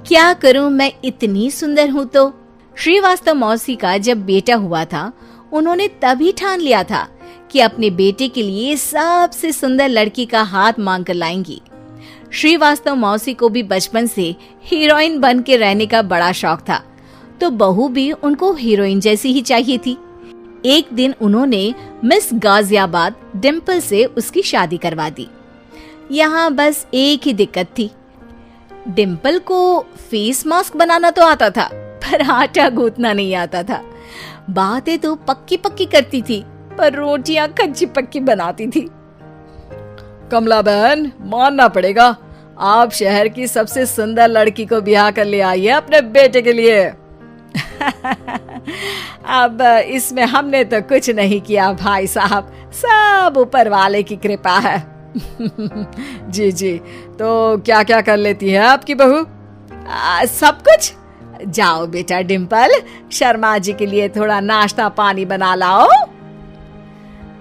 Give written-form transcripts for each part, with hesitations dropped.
क्या करूं, मैं इतनी सुंदर हूं तो। श्रीवास्तव मौसी का जब बेटा हुआ था, उन्होंने तभी ठान लिया था कि अपने बेटे के लिए सबसे सुंदर लड़की का हाथ मांग कर लाएंगी। श्रीवास्तव मौसी को भी बचपन से हीरोइन बन के रहने का बड़ा शौक था, तो बहू भी उनको हीरोइन जैसी ही चाहिए थी। एक दिन उन्होंने मिस गाजियाबाद डिम्पल से उसकी शादी करवा दी। यहाँ बस एक ही दिक्कत थी, डिम्पल को फेस मास्क बनाना तो आता था, पर आटा गूंथना नहीं आता था। बातें तो पक्की पक्की करती थी, पर रोटियां कच्ची पक्की बनाती थी। कमला बहन, मानना पड़ेगा, आप शहर की सबसे सुंदर लड़की को ब्याह कर ले आई है अपने बेटे के लिए। अब इसमें हमने तो कुछ नहीं किया भाई साहब, सब ऊपर वाले की कृपा है। जी जी, तो क्या क्या कर लेती है आपकी बहू? सब कुछ। जाओ बेटा डिम्पल, शर्मा जी के लिए थोड़ा नाश्ता पानी बना लाओ।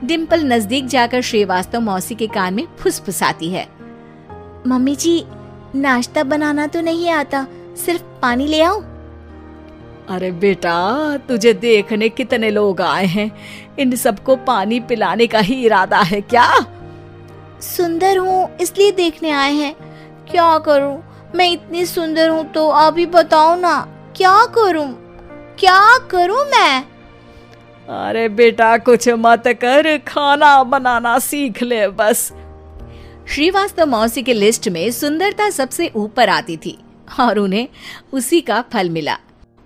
डिम्पल नजदीक जाकर श्रीवास्तव मौसी के कान में फुसफुसाती है। मम्मी जी, नाश्ता बनाना तो नहीं आता, सिर्फ पानी ले आओ। अरे बेटा, तुझे देखने कितने लोग आए हैं, इन सबको पानी पिलाने का ही इरादा है क्या? सुंदर हूँ इसलिए देखने आए हैं। क्या करूँ, मैं इतनी सुंदर हूँ तो आप ही बताओ ना, क्या करूँ मैं? अरे बेटा, कुछ मत कर, खाना बनाना सीख ले बस। श्रीवास्तव मौसी के लिस्ट में सुंदरता सबसे ऊपर आती थी और उन्हें उसी का फल मिला।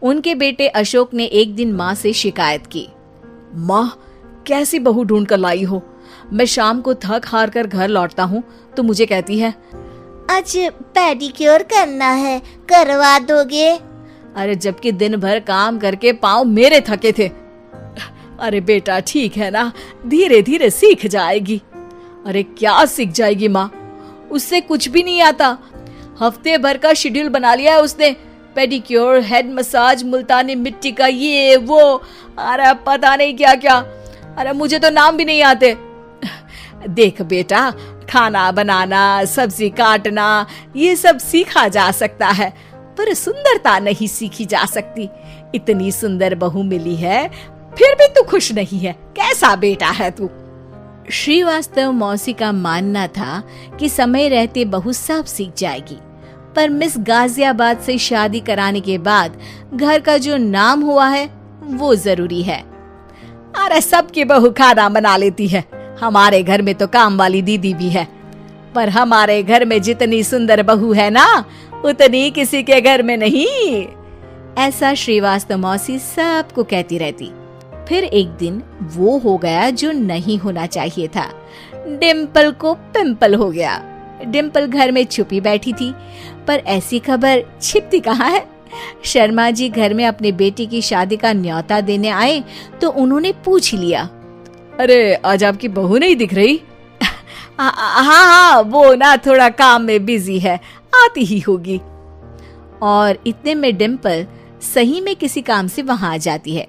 उनके बेटे अशोक ने एक दिन माँ से शिकायत की। माँ, कैसी बहू ढूंढ कर लाई हो? मैं शाम को थक हार कर घर लौटता हूँ तो मुझे कहती है, आज पेडिक्योर करना है, करवा दोगे? अरे जबकि दिन भर काम करके पाँव मेरे थके थे। अरे बेटा, ठीक है ना, धीरे धीरे सीख जाएगी। अरे क्या सीख जाएगी माँ, उससे कुछ भी नहीं आता। हफ्ते भर का शेड्यूल बना लिया है उसने, पेडिक्योर, हेड मसाज, मुल्तानी मिट्टी का ये वो, अरे पता नहीं क्या क्या। अरे मुझे तो नाम भी नहीं आते। देख बेटा, खाना बनाना, सब्जी काटना, ये सब सीखा जा सकता है, पर सुंदरता नहीं सीखी जा सकती। इतनी सुंदर बहू मिली है, फिर भी तू खुश नहीं है, कैसा बेटा है तू? श्रीवास्तव मौसी का मानना था कि समय रहते बहू सब सीख जाएगी, पर मिस गाजियाबाद से शादी कराने के बाद घर का जो नाम हुआ है वो जरूरी है। अरे सबकी बहू खाना बना लेती है, हमारे घर में तो काम वाली दीदी भी है, पर हमारे घर में जितनी सुंदर बहू है ना, उतनी किसी के घर में नहीं। ऐसा श्रीवास्तव मौसी सबको कहती रहती। फिर एक दिन वो हो गया जो नहीं होना चाहिए था, डिम्पल को पिंपल हो गया। डिम्पल घर में छुपी बैठी थी, पर ऐसी खबर छिपती कहाँ है। शर्मा जी घर में अपने बेटी की शादी का न्योता देने आए तो उन्होंने पूछ लिया, अरे आज आपकी बहू नहीं दिख रही? हाँ, वो ना थोड़ा काम में बिजी है, आती ही होगी। और इतने में डिम्पल सही में किसी काम से वहां आ जाती है।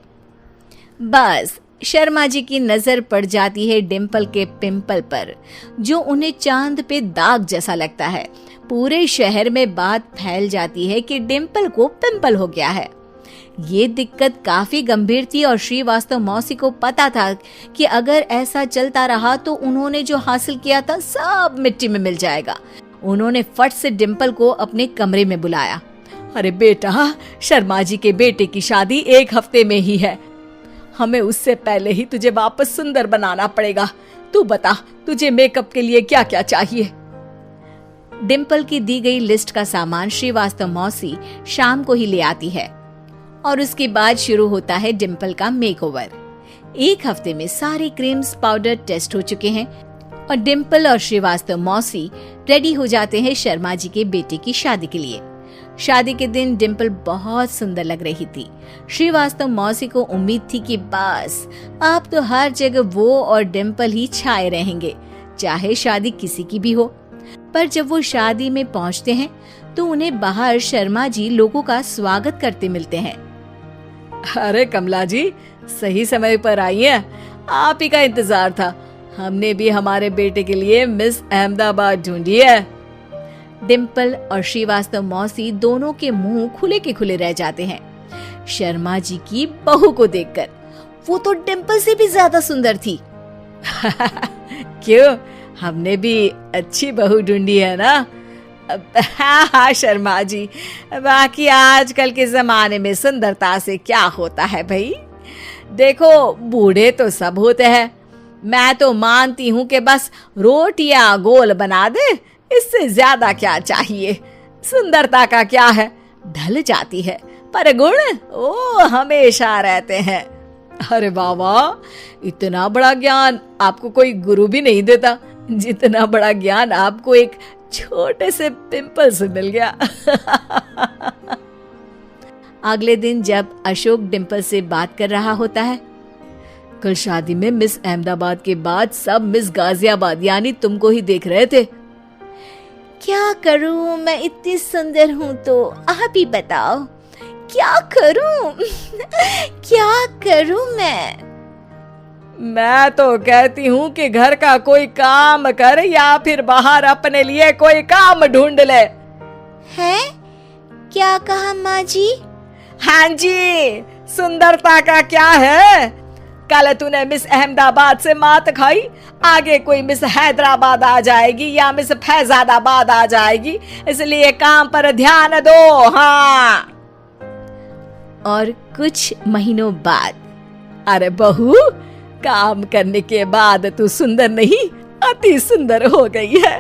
बस शर्मा जी की नजर पड़ जाती है डिम्पल के पिंपल पर, जो उन्हें चांद पे दाग जैसा लगता है। पूरे शहर में बात फैल जाती है कि डिम्पल को पिंपल हो गया है। ये दिक्कत काफी गंभीर थी और श्रीवास्तव मौसी को पता था कि अगर ऐसा चलता रहा तो उन्होंने जो हासिल किया था सब मिट्टी में मिल जाएगा। उन्होंने फट से डिम्पल को अपने कमरे में बुलाया। अरे बेटा, शर्मा जी के बेटे की शादी 1 हफ्ते में ही है, हमें उससे पहले ही तुझे वापस सुंदर बनाना पड़ेगा। तू बता, तुझे मेकअप के लिए क्या क्या चाहिए? डिम्पल की दी गई लिस्ट का सामान श्रीवास्तव मौसी शाम को ही ले आती है और उसके बाद शुरू होता है डिम्पल का मेकओवर। 1 हफ्ते में सारे क्रीम्स पाउडर टेस्ट हो चुके हैं और डिम्पल और श्रीवास्तव मौसी रेडी हो जाते हैं शर्मा जी के बेटे की शादी के लिए। शादी के दिन डिम्पल बहुत सुंदर लग रही थी। श्रीवास्तव मौसी को उम्मीद थी कि बस अब तो हर जगह वो और डिम्पल ही छाए रहेंगे, चाहे शादी किसी की भी हो। पर जब वो शादी में पहुंचते हैं तो उन्हें बाहर शर्मा जी लोगों का स्वागत करते मिलते हैं। अरे कमला जी, सही समय पर आई हैं, आप ही का इंतजार था। हमने भी हमारे बेटे के लिए मिस अहमदाबाद ढूंढी है। डिम्पल और श्रीवास्तव मौसी दोनों के मुंह खुले के खुले रह जाते हैं शर्मा जी की बहू को देखकर। वो तो डिम्पल से भी ज्यादा सुंदर थी। क्यों, हमने भी अच्छी बहू ढूंढी है ना? हाँ हाँ शर्मा जी, बाकी आजकल के जमाने में सुंदरता से क्या होता है भाई। देखो, बूढ़े तो सब होते हैं। मैं तो मानती हूँ कि बस रोटियां गोल बना दे, इससे ज्यादा क्या चाहिए। सुंदरता का क्या है, ढल जाती है, पर गुण ओ हमेशा रहते हैं। अरे बाबा, इतना बड़ा ज्ञान आपको कोई गुरु भी नहीं देता जितना बड़ा ज्ञान आपको एक छोटे से पिंपल से मिल गया। अगले दिन जब अशोक डिम्पल से बात कर रहा होता है, कल शादी में मिस अहमदाबाद के बाद सब मिस गाजियाबाद यानी तुमको ही देख रहे थे। क्या करूं, मैं इतनी सुंदर हूं तो आप ही बताओ क्या करूं? क्या करूं मैं तो कहती हूँ कि घर का कोई काम कर या फिर बाहर अपने लिए कोई काम ढूंढ ले। है? क्या कहा माँ जी? हाँ जी, सुंदरता का क्या है? कल तूने मिस अहमदाबाद से मात खाई, आगे कोई मिस हैदराबाद आ जाएगी या मिस फैजादाबाद आ जाएगी, इसलिए काम पर ध्यान दो। हाँ। और कुछ महीनों बाद, अरे बहू, काम करने के बाद तू सुंदर नहीं, अति सुंदर हो गई है।